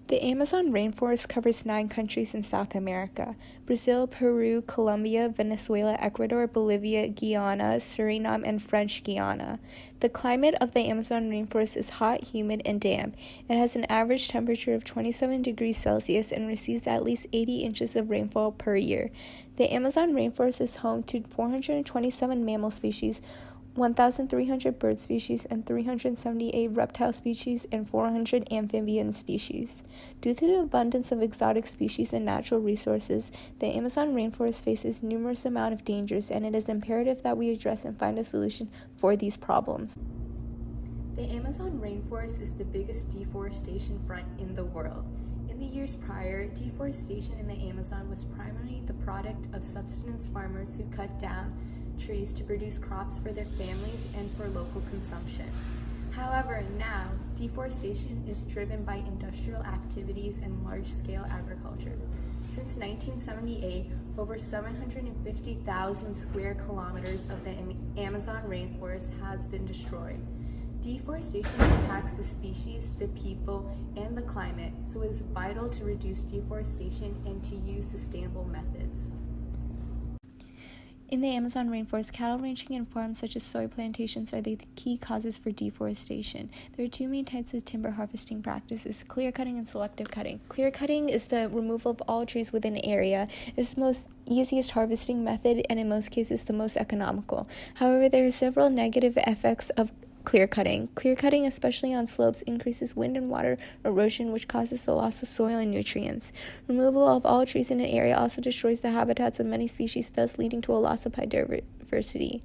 The Amazon rainforest covers 9 countries in South America: Brazil, Peru, Colombia, Venezuela, Ecuador, Bolivia, Guyana, Suriname, and French Guiana. The climate of the Amazon rainforest is hot, humid, and damp. It has an average temperature of 27 degrees Celsius and receives at least 80 inches of rainfall per year. The Amazon rainforest is home to 427 mammal species, 1,300 bird species, and 378 reptile species, and 400 amphibian species. Due to the abundance of exotic species and natural resources, the Amazon rainforest faces numerous amount of dangers, and it is imperative that we address and find a solution for these problems. The Amazon rainforest is the biggest deforestation front in the world. In the years prior, deforestation in the Amazon was primarily the product of subsistence farmers who cut down trees to produce crops for their families and for local consumption. However, now, deforestation is driven by industrial activities and large-scale agriculture. Since 1978, over 750,000 square kilometers of the Amazon rainforest has been destroyed. Deforestation impacts the species, the people, and the climate, so it is vital to reduce deforestation and to use sustainable methods. In the Amazon rainforest, cattle ranching and farms such as soy plantations are the key causes for deforestation. There are 2 main types of timber harvesting practices: clear cutting and selective cutting. Clear cutting is the removal of all trees within an area. It is the most easiest harvesting method and in most cases the most economical. However, there are several negative effects of clear cutting. Clear cutting, especially on slopes, increases wind and water erosion, which causes the loss of soil and nutrients. Removal of all trees in an area also destroys the habitats of many species, thus leading to a loss of biodiversity.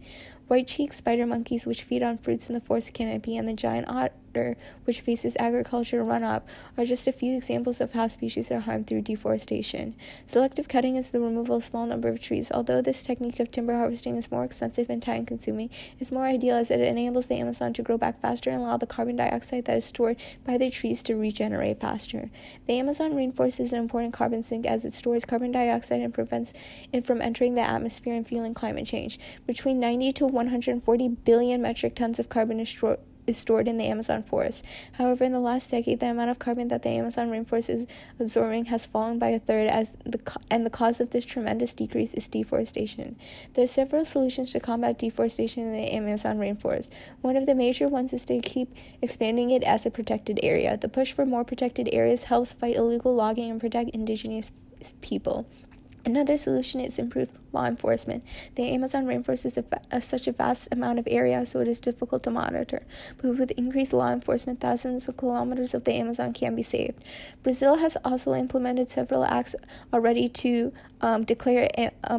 White-cheeked spider monkeys, which feed on fruits in the forest canopy, and the giant otter, which faces agricultural runoff, are just a few examples of how species are harmed through deforestation. Selective cutting is the removal of a small number of trees. Although this technique of timber harvesting is more expensive and time-consuming, it's more ideal as it enables the Amazon to grow back faster and allow the carbon dioxide that is stored by the trees to regenerate faster. The Amazon rainforest is an important carbon sink as it stores carbon dioxide and prevents it from entering the atmosphere and fueling climate change. Between 90 to 140 billion metric tons of carbon is stored in the Amazon forest. However, in the last decade, the amount of carbon that the Amazon rainforest is absorbing has fallen by a third, and the cause of this tremendous decrease is deforestation. There are several solutions to combat deforestation in the Amazon rainforest. One of the major ones is to keep expanding it as a protected area. The push for more protected areas helps fight illegal logging and protect indigenous people. Another solution is improved law enforcement. The Amazon rainforest is such a vast amount of area, so it is difficult to monitor. But with increased law enforcement, thousands of kilometers of the Amazon can be saved. Brazil has also implemented several acts already to declare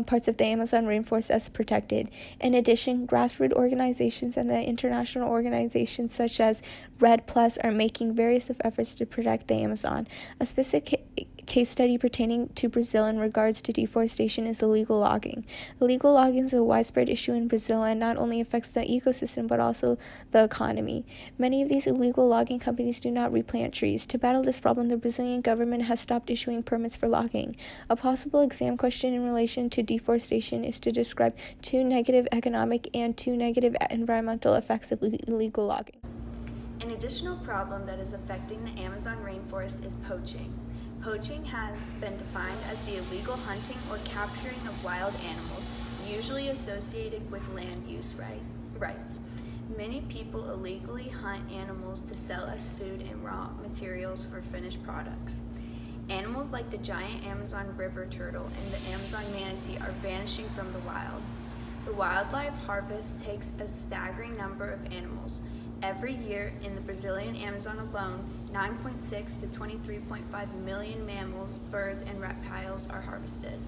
parts of the Amazon rainforest as protected. In addition, grassroots organizations and the international organizations such as Red Plus are making various efforts to protect the Amazon. A specific case study pertaining to Brazil in regards to deforestation is illegal logging. Illegal logging is a widespread issue in Brazil and not only affects the ecosystem but also the economy. Many of these illegal logging companies do not replant trees. To battle this problem, the Brazilian government has stopped issuing permits for logging. A possible exam question in relation to deforestation is to describe 2 negative economic and 2 negative environmental effects of illegal logging. An additional problem that is affecting the Amazon rainforest is poaching. Poaching has been defined as the illegal hunting or capturing of wild animals, usually associated with land use rights. Many people illegally hunt animals to sell as food and raw materials for finished products. Animals like the giant Amazon river turtle and the Amazon manatee are vanishing from the wild. The wildlife harvest takes a staggering number of animals. Every year in the Brazilian Amazon alone, 9.6 to 23.5 million mammals, birds, and reptiles are harvested.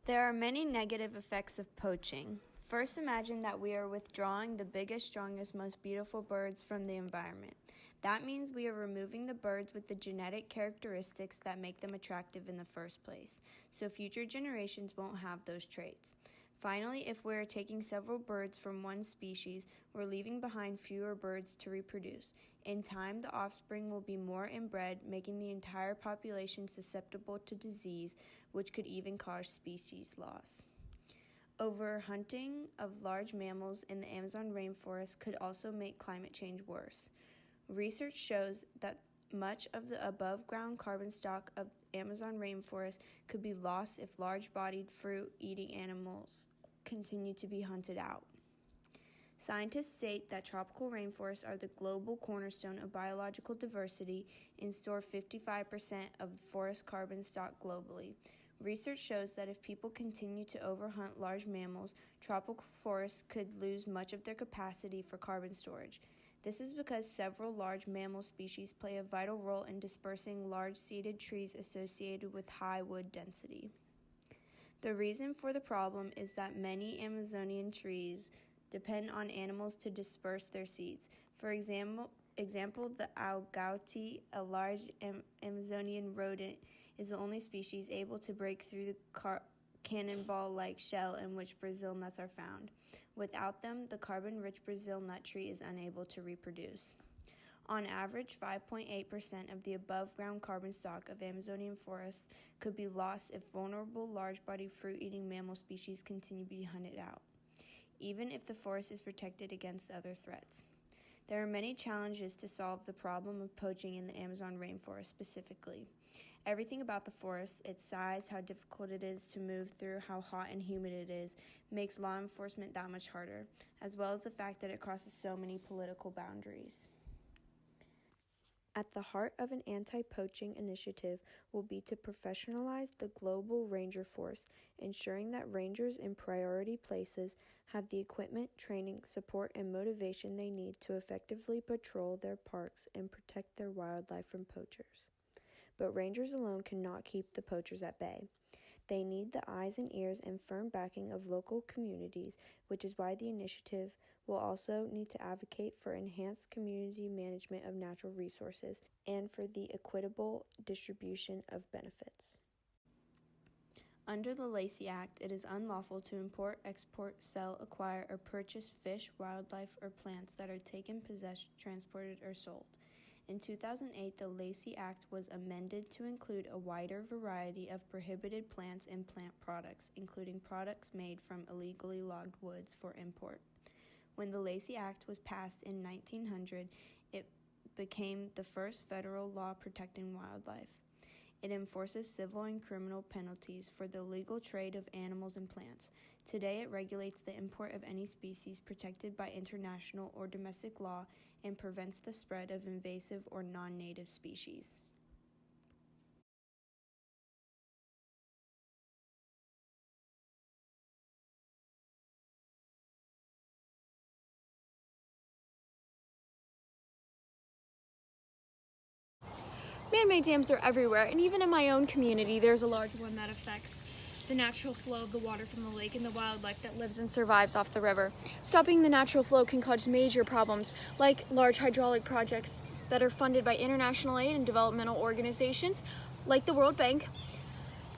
There are many negative effects of poaching. First, imagine that we are withdrawing the biggest, strongest, most beautiful birds from the environment. That means we are removing the birds with the genetic characteristics that make them attractive in the first place, so future generations won't have those traits. Finally, if we're taking several birds from one species, we're leaving behind fewer birds to reproduce. In time, the offspring will be more inbred, making the entire population susceptible to disease, which could even cause species loss. Overhunting of large mammals in the Amazon rainforest could also make climate change worse. Research shows that Much of the above-ground carbon stock of Amazon rainforest could be lost if large-bodied fruit-eating animals continue to be hunted out. Scientists state that tropical rainforests are the global cornerstone of biological diversity and store 55% of forest carbon stock globally. Research shows that if people continue to overhunt large mammals, tropical forests could lose much of their capacity for carbon storage. This is because several large mammal species play a vital role in dispersing large seeded trees associated with high wood density. The reason for the problem is that many Amazonian trees depend on animals to disperse their seeds. For example, the agouti, a large Amazonian rodent, is the only species able to break through the cannonball-like shell in which Brazil nuts are found. Without them, the carbon-rich Brazil nut tree is unable to reproduce. On average, 5.8% of the above-ground carbon stock of Amazonian forests could be lost if vulnerable large-bodied fruit-eating mammal species continue to be hunted out, even if the forest is protected against other threats. There are many challenges to solve the problem of poaching in the Amazon rainforest specifically. Everything about the forest, its size, how difficult it is to move through, how hot and humid it is, makes law enforcement that much harder, as well as the fact that it crosses so many political boundaries. At the heart of an anti-poaching initiative will be to professionalize the global ranger force, ensuring that rangers in priority places have the equipment, training, support, and motivation they need to effectively patrol their parks and protect their wildlife from poachers. But rangers alone cannot keep the poachers at bay. They need the eyes and ears and firm backing of local communities, which is why the initiative will also need to advocate for enhanced community management of natural resources and for the equitable distribution of benefits. Under the Lacey Act, it is unlawful to import, export, sell, acquire, or purchase fish, wildlife, or plants that are taken, possessed, transported, or sold. In 2008, the Lacey Act was amended to include a wider variety of prohibited plants and plant products, including products made from illegally logged woods for import. When the Lacey Act was passed in 1900, it became the first federal law protecting wildlife. It enforces civil and criminal penalties for the illegal trade of animals and plants. Today, it regulates the import of any species protected by international or domestic law and prevents the spread of invasive or non-native species. Man-made dams are everywhere, and even in my own community, there's a large one that affects the natural flow of the water from the lake and the wildlife that lives and survives off the river. Stopping the natural flow can cause major problems, like large hydraulic projects that are funded by international aid and developmental organizations, like the World Bank,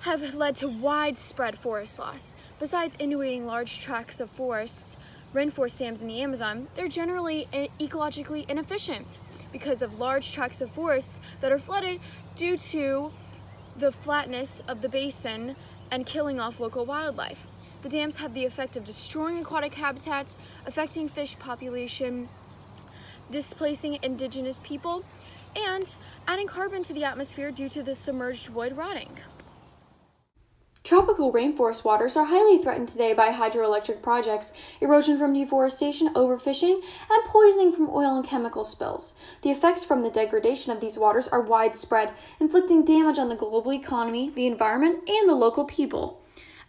have led to widespread forest loss. Besides inundating large tracts of forests, rainforest dams in the Amazon, they're generally ecologically inefficient because of large tracts of forests that are flooded due to the flatness of the basin and killing off local wildlife. The dams have the effect of destroying aquatic habitats, affecting fish population, displacing indigenous people, and adding carbon to the atmosphere due to the submerged wood rotting. Tropical rainforest waters are highly threatened today by hydroelectric projects, erosion from deforestation, overfishing, and poisoning from oil and chemical spills. The effects from the degradation of these waters are widespread, inflicting damage on the global economy, the environment, and the local people.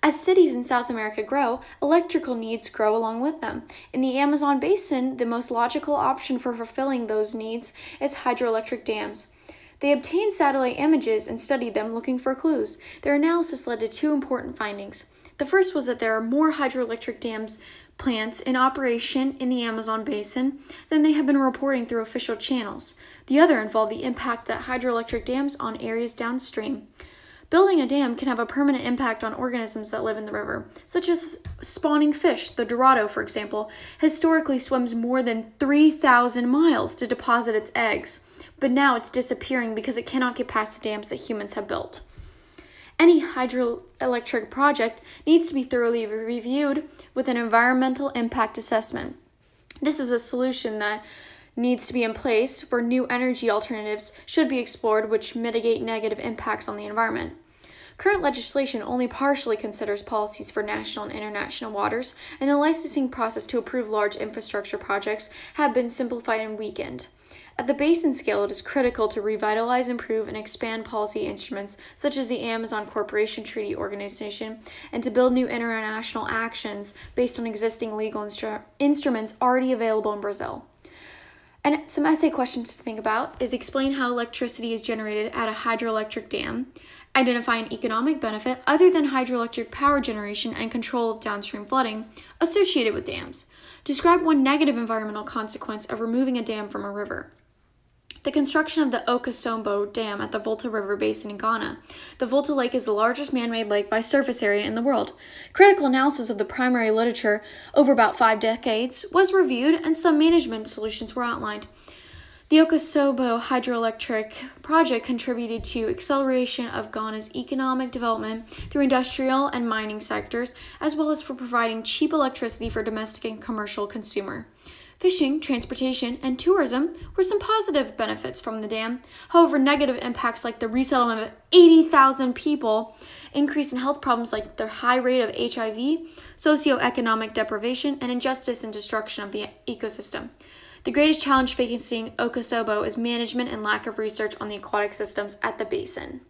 As cities in South America grow, electrical needs grow along with them. In the Amazon basin, the most logical option for fulfilling those needs is hydroelectric dams. They obtained satellite images and studied them looking for clues. Their analysis led to two important findings. The first was that there are more hydroelectric dams plants in operation in the Amazon basin than they have been reporting through official channels. The other involved the impact that hydroelectric dams on areas downstream. Building a dam can have a permanent impact on organisms that live in the river, such as spawning fish. The Dorado, for example, historically swims more than 3,000 miles to deposit its eggs, but now it's disappearing because it cannot get past the dams that humans have built. Any hydroelectric project needs to be thoroughly reviewed with an environmental impact assessment. This is a solution that needs to be in place for new energy alternatives should be explored which mitigate negative impacts on the environment. Current legislation only partially considers policies for national and international waters, and the licensing process to approve large infrastructure projects have been simplified and weakened. At the basin scale, it is critical to revitalize, improve, and expand policy instruments such as the Amazon Corporation Treaty Organization and to build new international actions based on existing legal instruments already available in Brazil. And some essay questions to think about is explain how electricity is generated at a hydroelectric dam, identify an economic benefit other than hydroelectric power generation and control of downstream flooding associated with dams. Describe one negative environmental consequence of removing a dam from a river. The construction of the Okosombo Dam at the Volta River Basin in Ghana. The Volta Lake is the largest man-made lake by surface area in the world. Critical analysis of the primary literature over about 5 decades was reviewed and some management solutions were outlined. The Okosombo hydroelectric project contributed to acceleration of Ghana's economic development through industrial and mining sectors, as well as for providing cheap electricity for domestic and commercial consumer. Fishing, transportation, and tourism were some positive benefits from the dam. However, negative impacts like the resettlement of 80,000 people, increase in health problems like the high rate of HIV, socioeconomic deprivation, and injustice and destruction of the ecosystem. The greatest challenge facing Okosombo is management and lack of research on the aquatic systems at the basin.